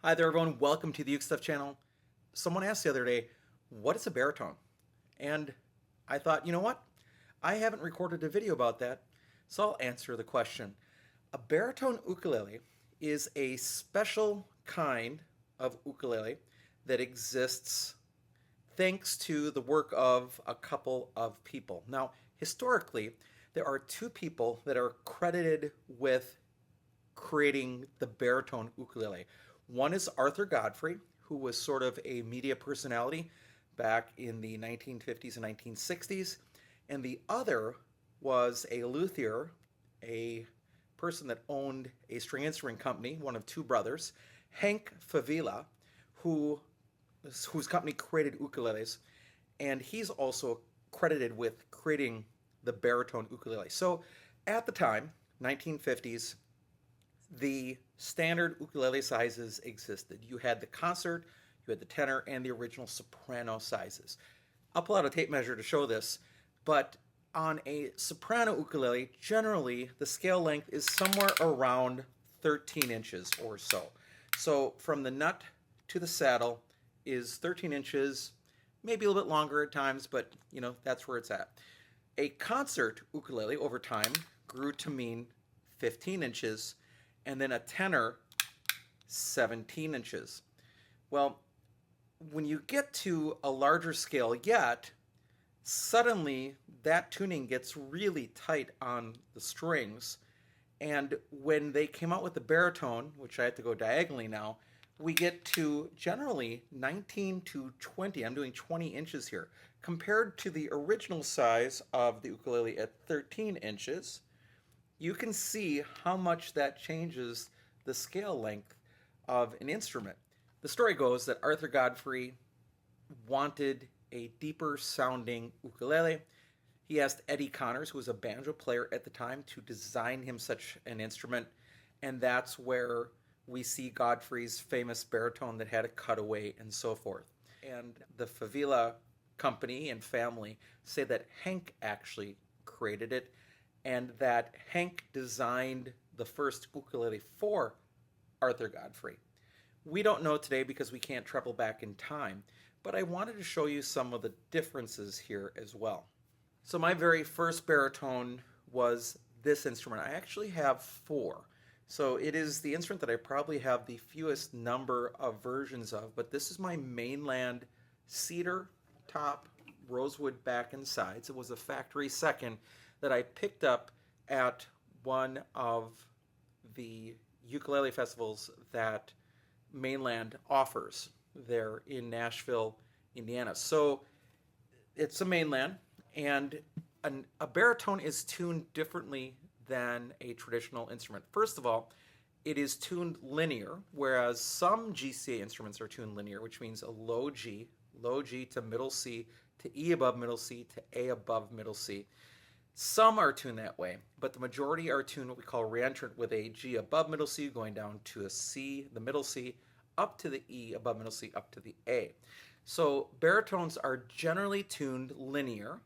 Hi there, everyone. Welcome to the Uke Stuff channel. Someone asked the other day, what is a baritone? And I thought, you know what? I haven't recorded a video about that, so I'll answer the question. A baritone ukulele is a special kind of ukulele that exists thanks to the work of a couple of people. Now, historically, there are two people that are credited with creating the baritone ukulele. One is Arthur Godfrey, who was sort of a media personality back in the 1950s and 1960s, and the other was a luthier, a person that owned a string instrument company, one of two brothers, Hank Favila, whose company created ukuleles, and he's also credited with creating the baritone ukulele. So at the time, 1950s, the standard ukulele sizes existed. You had the concert, you had the tenor, and the original soprano sizes. I'll pull out a tape measure to show this, but on a soprano ukulele, generally the scale length is somewhere around 13 inches or so. So from the nut to the saddle is 13 inches, maybe a little bit longer at times, but that's where it's at. A concert ukulele over time grew to mean 15 inches, and then a tenor, 17 inches. Well, when you get to a larger scale yet, suddenly that tuning gets really tight on the strings. And when they came out with the baritone, which I have to go diagonally now, we get to generally 19 to 20. I'm doing 20 inches here. Compared to the original size of the ukulele at 13 inches, you can see how much that changes the scale length of an instrument. The story goes that Arthur Godfrey wanted a deeper sounding ukulele. He asked Eddie Connors, who was a banjo player at the time, to design him such an instrument, and that's where we see Godfrey's famous baritone that had a cutaway and so forth. And the Favila company and family say that Hank actually created it, and that Hank designed the first ukulele for Arthur Godfrey. We don't know today because we can't travel back in time, but I wanted to show you some of the differences here as well. So my very first baritone was this instrument. I actually have four. So it is the instrument that I probably have the fewest number of versions of, but this is my mainland cedar top, rosewood back and sides. It was a factory second that I picked up at one of the ukulele festivals that Mainland offers there in Nashville, Indiana. So it's a Mainland, and a baritone is tuned differently than a traditional instrument. First of all, it is tuned linear, whereas some GCEA instruments are tuned linear, which means a low G to middle C to E above middle C to A above middle C. Some are tuned that way, but the majority are tuned what we call reentrant, with a G above middle C going down to a C, the middle C, up to the E above middle C, up to the A. So baritones are generally tuned linear,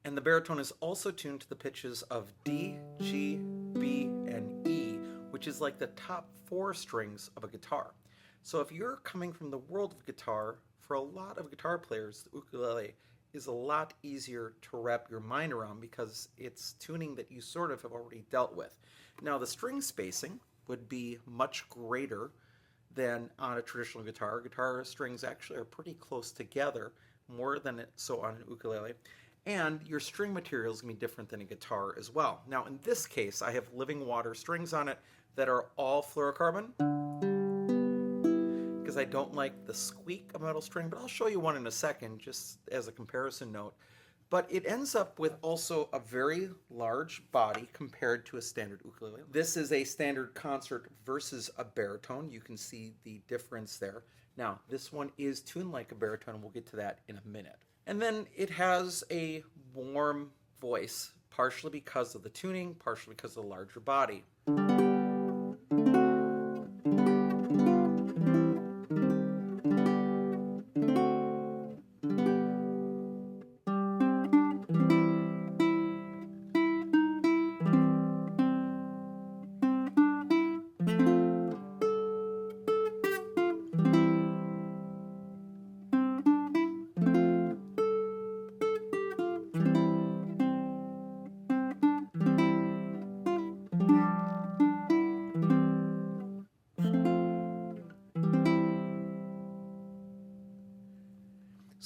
and the baritone is also tuned to the pitches of D, G, B, and E, which is like the top four strings of a guitar. So if you're coming from the world of guitar, for a lot of guitar players, the ukulele is a lot easier to wrap your mind around because it's tuning that you sort of have already dealt with. Now, the string spacing would be much greater than on a traditional guitar. Guitar strings actually are pretty close together, more than so on an ukulele. And your string material is going to be different than a guitar as well. Now, in this case, I have living water strings on it that are all fluorocarbon, because I don't like the squeak of a metal string, but I'll show you one in a second just as a comparison note. But it ends up with also a very large body compared to a standard ukulele. This is a standard concert versus a baritone. You can see the difference there. Now, this one is tuned like a baritone, and we'll get to that in a minute. And then it has a warm voice, partially because of the tuning, partially because of the larger body.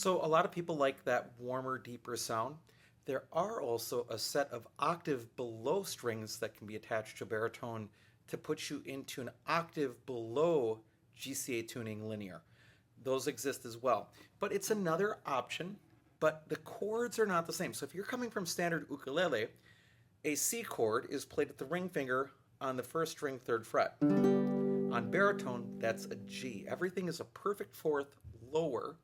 So a lot of people like that warmer, deeper sound. There are also a set of octave below strings that can be attached to a baritone to put you into an octave below GCA tuning linear. Those exist as well. But it's another option, but the chords are not the same. So if you're coming from standard ukulele, a C chord is played with the ring finger on the first string, third fret. On baritone, that's a G. Everything is a perfect fourth lower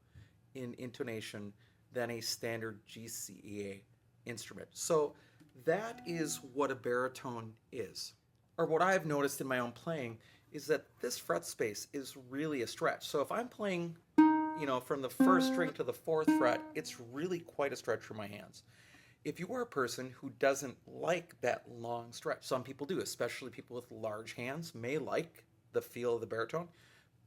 in intonation than a standard GCEA instrument. So that is what a baritone is. Or what I've noticed in my own playing is that this fret space is really a stretch. So if I'm playing, from the first string to the fourth fret, it's really quite a stretch for my hands. If you are a person who doesn't like that long stretch, some people do, especially people with large hands may like the feel of the baritone.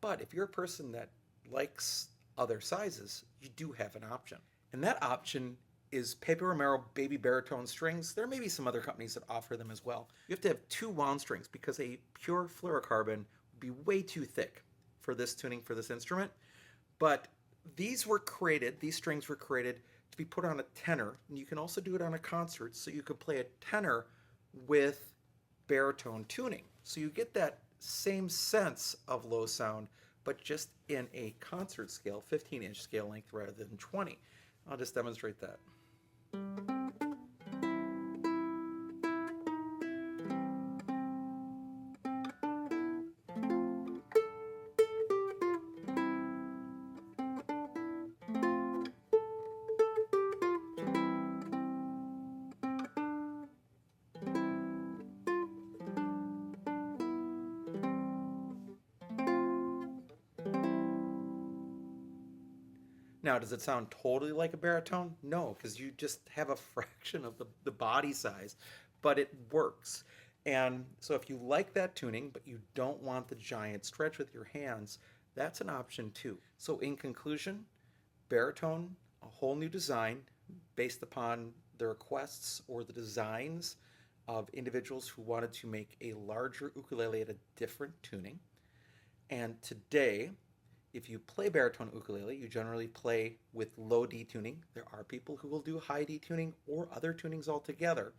But if you're a person that likes other sizes, you do have an option. And that option is Pepe Romero baby baritone strings. There may be some other companies that offer them as well. You have to have 2 wound strings because a pure fluorocarbon would be way too thick for this tuning for this instrument. But these strings were created to be put on a tenor, and you can also do it on a concert, so you could play a tenor with baritone tuning. So you get that same sense of low sound, but just in a concert scale, 15-inch scale length rather than 20. I'll just demonstrate that. Now, does it sound totally like a baritone? No, because you just have a fraction of the body size, but it works. And so if you like that tuning, but you don't want the giant stretch with your hands, that's an option too. So in conclusion, baritone, a whole new design based upon the requests or the designs of individuals who wanted to make a larger ukulele at a different tuning. And today, if you play baritone ukulele, you generally play with low D tuning. There are people who will do high D tuning or other tunings altogether.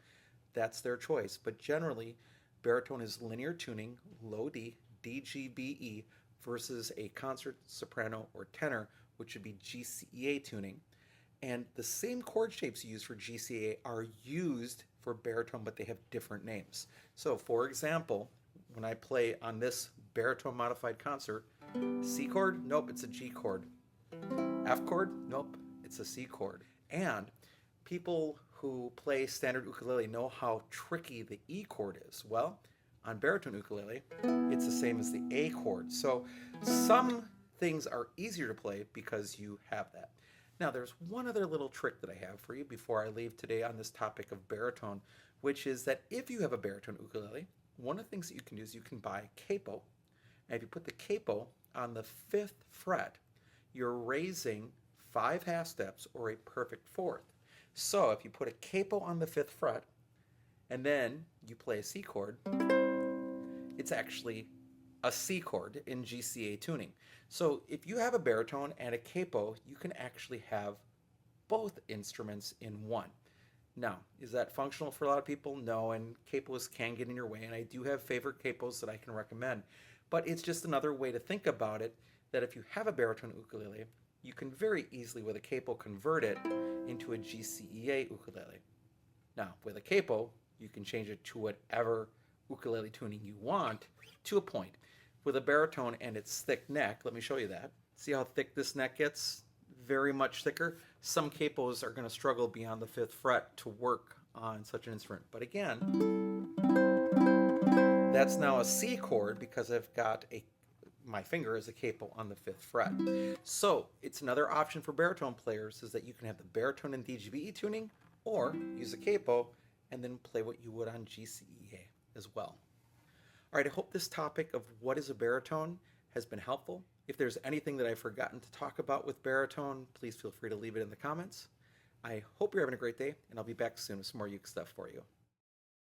That's their choice. But generally, baritone is linear tuning, low D, DGBE, versus a concert, soprano, or tenor, which would be GCEA tuning. And the same chord shapes used for GCEA are used for baritone, but they have different names. So, for example, when I play on this baritone modified concert, C chord? Nope, it's a G chord. F chord? Nope, it's a C chord. And people who play standard ukulele know how tricky the E chord is. Well, on baritone ukulele, it's the same as the A chord. So some things are easier to play because you have that. Now, there's one other little trick that I have for you before I leave today on this topic of baritone, which is that if you have a baritone ukulele, one of the things that you can do is you can buy capo. And if you put the capo on the 5th fret, you're raising 5 half steps or a perfect fourth. So if you put a capo on the 5th fret and then you play a C chord, it's actually a C chord in GCA tuning. So if you have a baritone and a capo, you can actually have both instruments in one. Now, is that functional for a lot of people? No, and capos can get in your way, and I do have favorite capos that I can recommend. But it's just another way to think about it, that if you have a baritone ukulele, you can very easily with a capo convert it into a GCEA ukulele. Now, with a capo, you can change it to whatever ukulele tuning you want to a point. With a baritone and its thick neck, let me show you that. See how thick this neck gets? Very much thicker. Some capos are going to struggle beyond the 5th fret to work on such an instrument. But again, that's now a C chord because I've got my finger as a capo on the 5th fret. So it's another option for baritone players is that you can have the baritone and DGBE tuning or use a capo and then play what you would on GCEA as well. All right, I hope this topic of what is a baritone has been helpful. If there's anything that I've forgotten to talk about with baritone, please feel free to leave it in the comments. I hope you're having a great day, and I'll be back soon with some more uke stuff for you.